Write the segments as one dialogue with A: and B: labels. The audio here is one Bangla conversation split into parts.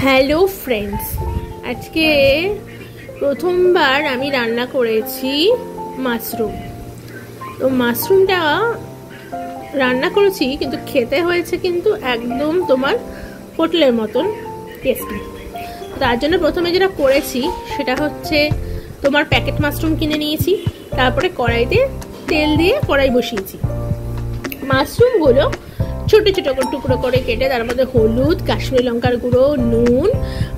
A: হ্যালো ফ্রেন্ডস, আজকে প্রথমবার আমি রান্না করেছি মাশরুম। তো মাশরুমটা রান্না করেছি, কিন্তু খেতে হয়েছে কিন্তু একদম তোমার হোটেলের মতন টেস্টি। তার জন্য প্রথমে যেটা করেছি সেটা হচ্ছে তোমার প্যাকেট মাশরুম কিনে নিয়েছি। তারপরে কড়াইতে তেল দিয়ে কড়াই বসিয়েছি। মাশরুমগুলো ছোট ছোট টুকরো করে কেটে তার মধ্যে হলুদ, কাশ্মীরি লঙ্কার গুঁড়ো, নুন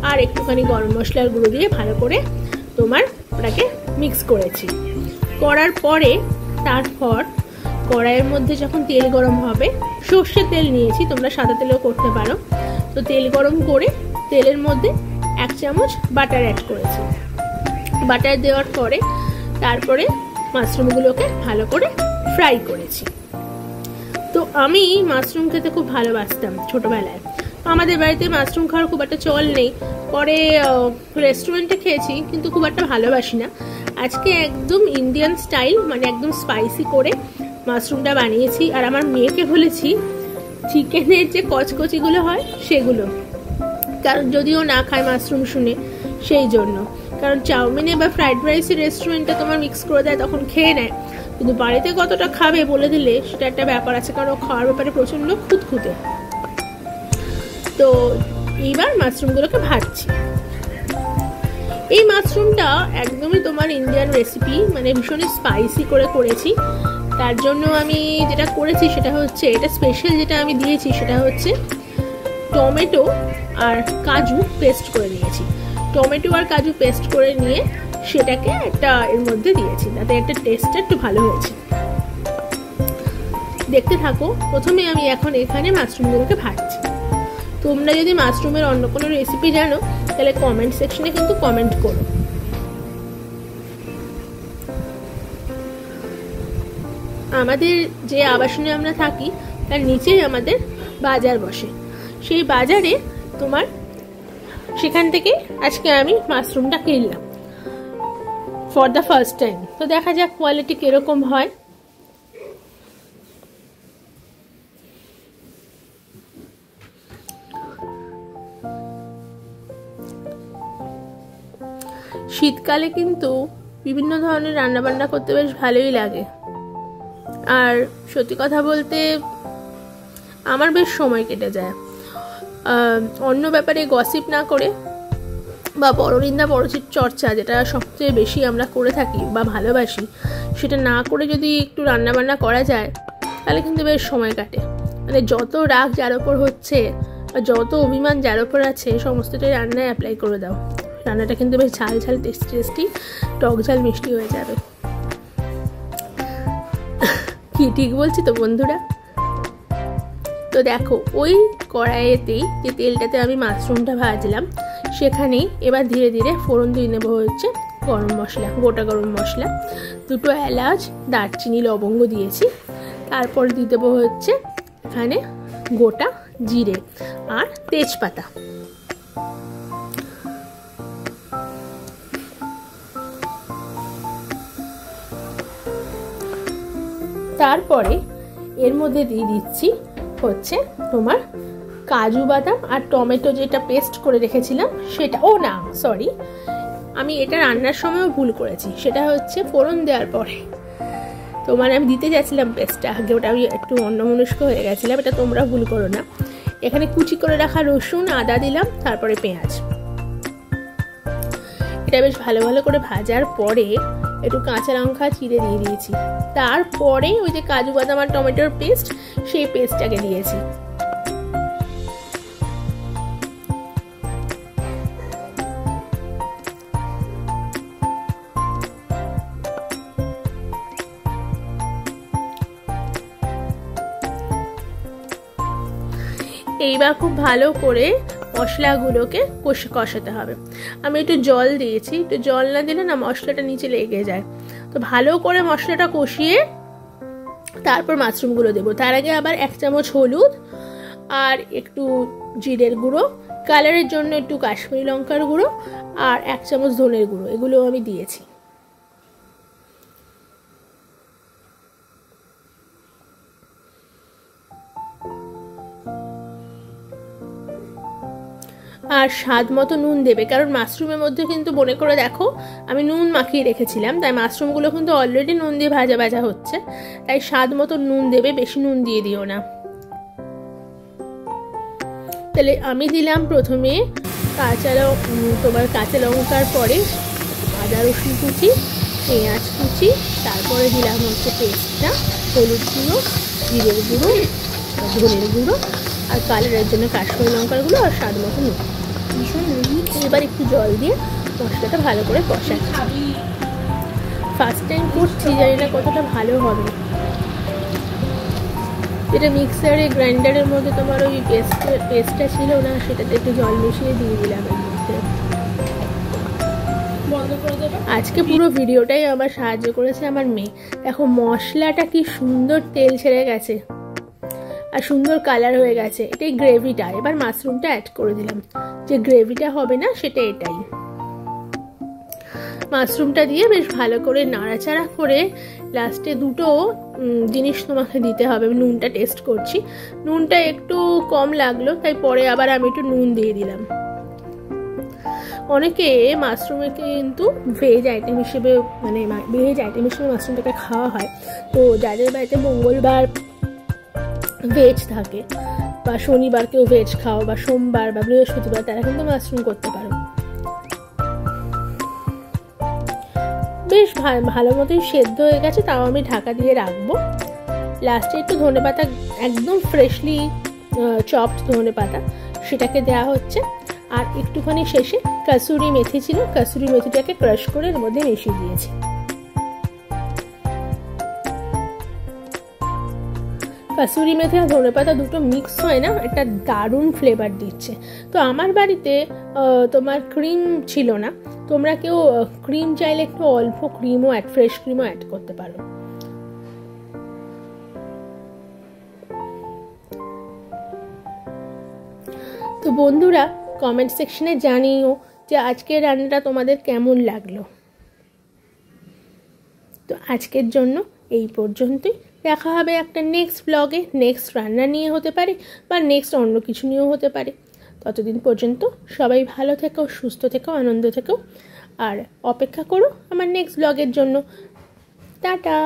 A: আর একটুখানি গরম মশলার গুঁড়ো দিয়ে ভালো করে তোমার ওটাকে মিক্স করেছি। করার পরে তারপর কড়াইয়ের মধ্যে যখন তেল গরম হবে, সর্ষের তেল নিয়েছি, তোমরা সাদা তেলেও করতে পারো। তো তেল গরম করে তেলের মধ্যে 1 চামচ বাটার অ্যাড করেছি। বাটার দেওয়ার পরে তারপরে মাশরুমগুলোকে ভালো করে ফ্রাই করেছি। তো আমি মাশরুম খেতে খুব ভালোবাসতাম ছোটবেলায়। আমাদের বাড়িতে মাশরুম খাওয়ার খুব একটা চল নেই, পরে রেস্টুরেন্টে খেয়েছি, কিন্তু খুব একটা ভালোবাসি না। আজকে একদম ইন্ডিয়ান স্টাইল, মানে একদম স্পাইসি করে মাশরুমটা বানিয়েছি। আর আমার মেয়েকে বলেছি চিকেনের যে কচকচিগুলো হয় সেগুলো, কারণ যদিও না খায় মাশরুম শুনে, সেই জন্য। কারণ চাউমিনে বা ফ্রাইড রাইসের রেস্টুরেন্টে তোমার মিক্স করে দেয়, তখন খেয়ে নেয়, কিন্তু বাড়িতে কতটা খাবে বলে দিলে সেটা একটা ব্যাপার আছে, কারণ ও খাওয়ার ব্যাপারে প্রচণ্ড খুঁতখুঁতে। তো এইবার মাশরুমগুলোকে ভাজছি। এই মাশরুমটা একদমই তোমার ইন্ডিয়ান রেসিপি, মানে ভীষণই স্পাইসি করে করেছি। তার জন্য আমি যেটা করেছি সেটা হচ্ছে, এটা স্পেশাল যেটা আমি দিয়েছি সেটা হচ্ছে টমেটো আর কাজু পেস্ট করে নিয়েছি। টমেটো আর কাজু পেস্ট করে নিয়ে সেটাকে একটা এর মধ্যে দিয়েছি, তাতে একটা টেস্টটা একটু ভালো হয়েছে। দেখতে থাকো। প্রথমে আমি এখন এখানে মাশরুমগুলোকে ভাজছি। তোমরা যদি মাশরুমের অন্য কোনো রেসিপি জানো তাহলে কমেন্ট সেকশনে কিন্তু কমেন্ট করো। আমাদের যে আবাসনে আমরা থাকি তার নিচেই আমাদের বাজার বসে। সেই বাজারে তোমার সেখান থেকে আজকে আমি মাশরুমটা কিনলাম ফর দ্য ফার্স্ট টাইম। তো দেখা যাক কোয়ালিটি কিরকম হয়। শীতকালে কিন্তু বিভিন্ন ধরনের রান্নাবান্না করতে বেশ ভালোই লাগে। আর সত্যি কথা বলতে আমার বেশ সময় কেটে যায়। অন্য ব্যাপারে গসিপ না করে বা পরনিন্দা পরচর্চা, যেটা সবচেয়ে বেশি আমরা করে থাকি বা ভালোবাসি, সেটা না করে যদি একটু রান্নাবান্না করা যায় তাহলে কিন্তু বেশ সময় কাটে। মানে যত রাগ যার ওপর হচ্ছে বা যত অভিমান যার ওপর আছে সমস্তটাই রান্নায় অ্যাপ্লাই করে দাও। রান্নাটা কিন্তু বেশ ঝাল ঝাল টেস্টি টেস্টি, টক ঝাল মিষ্টি হয়ে যাবে। কি ঠিক বলছি তো বন্ধুরা? তো দেখো, ওই কড়াইয়েতেই যে তেলটাতে আমি মাশরুমটা ভাজলাম, সেখানেই এবার ধীরে ধীরে ফোড়ন দিয়ে নেবো হচ্ছে গরম মশলা, গোটা গরম মশলা, 2টো এলাচ, দারচিনি, লবঙ্গ দিয়েছি। তারপর দিয়ে দেবো হচ্ছে এখানে গোটা জিরে আর তেজপাতা। তারপরে এর মধ্যে দিয়ে দিচ্ছি হচ্ছে তোমার কাজু বাদাম আর টমেটো যেটা পেস্ট করে রেখেছিলাম সেটা। সরি, আমি এটা রান্নার সময়ও ভুল করেছি। সেটা হচ্ছে ফোড়ন দেওয়ার পরে তোমার আমি দিতে যাচ্ছিলাম পেস্টটা, আগে ওটা আমি একটু অন্যমনস্ক হয়ে গেছিলাম, এটা তোমরা ভুল করো না। এখানে কুচি করে রাখা রসুন, আদা দিলাম, তারপরে পেঁয়াজ। এটা বেশ ভালো ভালো করে ভাজার পরে একটু কাঁচা লঙ্কা চিড়ে দিয়ে দিয়েছি। তারপরে ওই যে কাজু বাদাম আর টমেটোর পেস্ট, সেই পেস্টটাকে দিয়েছি। এইবার খুব ভালো করে মশলাগুলোকে কষাতে হবে। আমি একটু জল দিয়েছি, একটু জল না দিলে না মশলাটা নিচে লেগে যায়। তো ভালো করে মশলাটা কষিয়ে তারপর মাশরুমগুলো দেবো। তার আগে আবার 1 চামচ হলুদ আর একটু জিরের গুঁড়ো, কালারের জন্য একটু কাশ্মীরি লঙ্কার গুঁড়ো আর 1 চামচ ধনের গুঁড়ো, এগুলো আমি দিয়েছি। আর স্বাদ মতো নুন দেবে, কারণ মাশরুমের মধ্যে কিন্তু মনে করে দেখো আমি নুন মাখিয়ে রেখেছিলাম, তাই মাশরুমগুলো কিন্তু অলরেডি নুন দিয়ে ভাজা ভাজা হচ্ছে, তাই স্বাদ মতো নুন দেবে, বেশি নুন দিয়ে দিও না। তাহলে আমি দিলাম প্রথমে কাঁচা লঙ্কার পরে আদা রসুন কুচি, পেঁয়াজ কুচি, তারপরে দিলাম হচ্ছে পেস্টটা, হলুদ গুঁড়ো, জিরের গুঁড়ো, ধনের গুঁড়ো, আর কালারের জন্য কাশ্মীরি লঙ্কার গুঁড়ো, আর স্বাদ মতো নুন। এবার একটু জল দিয়ে মশলাটা ভালো করে কষাচ্ছি। ফার্স্ট টাইম করছি, জানি না কতটা ভালো হবে। যেটা মিক্সারে গ্রাইন্ডারের মধ্যে তোমার ওই পেস্টটা ছিল না, সেটাতে একটু জল মিশিয়ে দিয়ে দিলাম এর মধ্যে। আজকে পুরো ভিডিওটাই আমার সাহায্য করেছে আমার মেয়ে। দেখো মশলাটা কি সুন্দর তেল ছেড়ে গেছে আর সুন্দর কালার হয়ে গেছে। এটাই গ্রেভিটা। এবার মাশরুমটা অ্যাড করে দিলাম, যে গ্রেভিটা হবে না সেটা এটাই। মাশরুমটা দিয়ে বেশ ভালো করে নাড়াচাড়া করে লাস্টে দুটো জিনিস তোমাকে দিতে হবে। আমি নুনটা টেস্ট করছি, নুনটা একটু কম লাগলো, তাই পরে আবার আমি একটু নুন দিয়ে দিলাম। অনেকে মাশরুমে কিন্তু ভেজ আইটেম হিসেবে মাশরুমটাকে খাওয়া হয়। তো যাদের বাড়িতে মঙ্গলবার ভেজ থাকে, বা শনিবার কেউ ভেজ খাও, বা সোমবার বা বৃহস্পতিবার, তারা কিন্তু মাশরুম করতে পারো। বেশ ভালো মতোই সেদ্ধ হয়ে গেছে, তাও আমি ঢাকা দিয়ে রাখবো। লাস্টে একটু ধনেপাতা, একদম ফ্রেশলি চপড ধনেপাতা, সেটাকে দেওয়া হচ্ছে। আর একটুখানি শেষে কাসুরি মেথি ছিল, কাসুরি মেথিটাকে ক্রাশ করে এর মধ্যে মিশিয়ে দিয়েছি। কাসুরি মেথি আর ধনেপাতা দুটো মিক্স হয় না, একটা দারুণ ফ্লেভার দিচ্ছে। তো আমার বাড়িতে তোমার ক্রিম ছিল না, তোমরা কেউ ক্রিম চাইলে একটু অল্প ফ্রেশ ক্রিমও অ্যাড করতে পারো। তো বন্ধুরা, কমেন্ট সেকশনে জানিও যে আজকের রান্নাটা তোমাদের কেমন লাগলো। তো আজকের জন্য এই পর্যন্তই। দেখা হবে একটা নেক্সট ব্লগে, নেক্সট রান্না নিয়ে হতে পারে, বা নেক্সট অন্য কিছু নিয়েও হতে পারে। ততদিন পর্যন্ত সবাই ভালো থেকো, সুস্থ থেকো, আনন্দ থেকো, আর অপেক্ষা করো আমার নেক্সট ব্লগের জন্য। টাটা।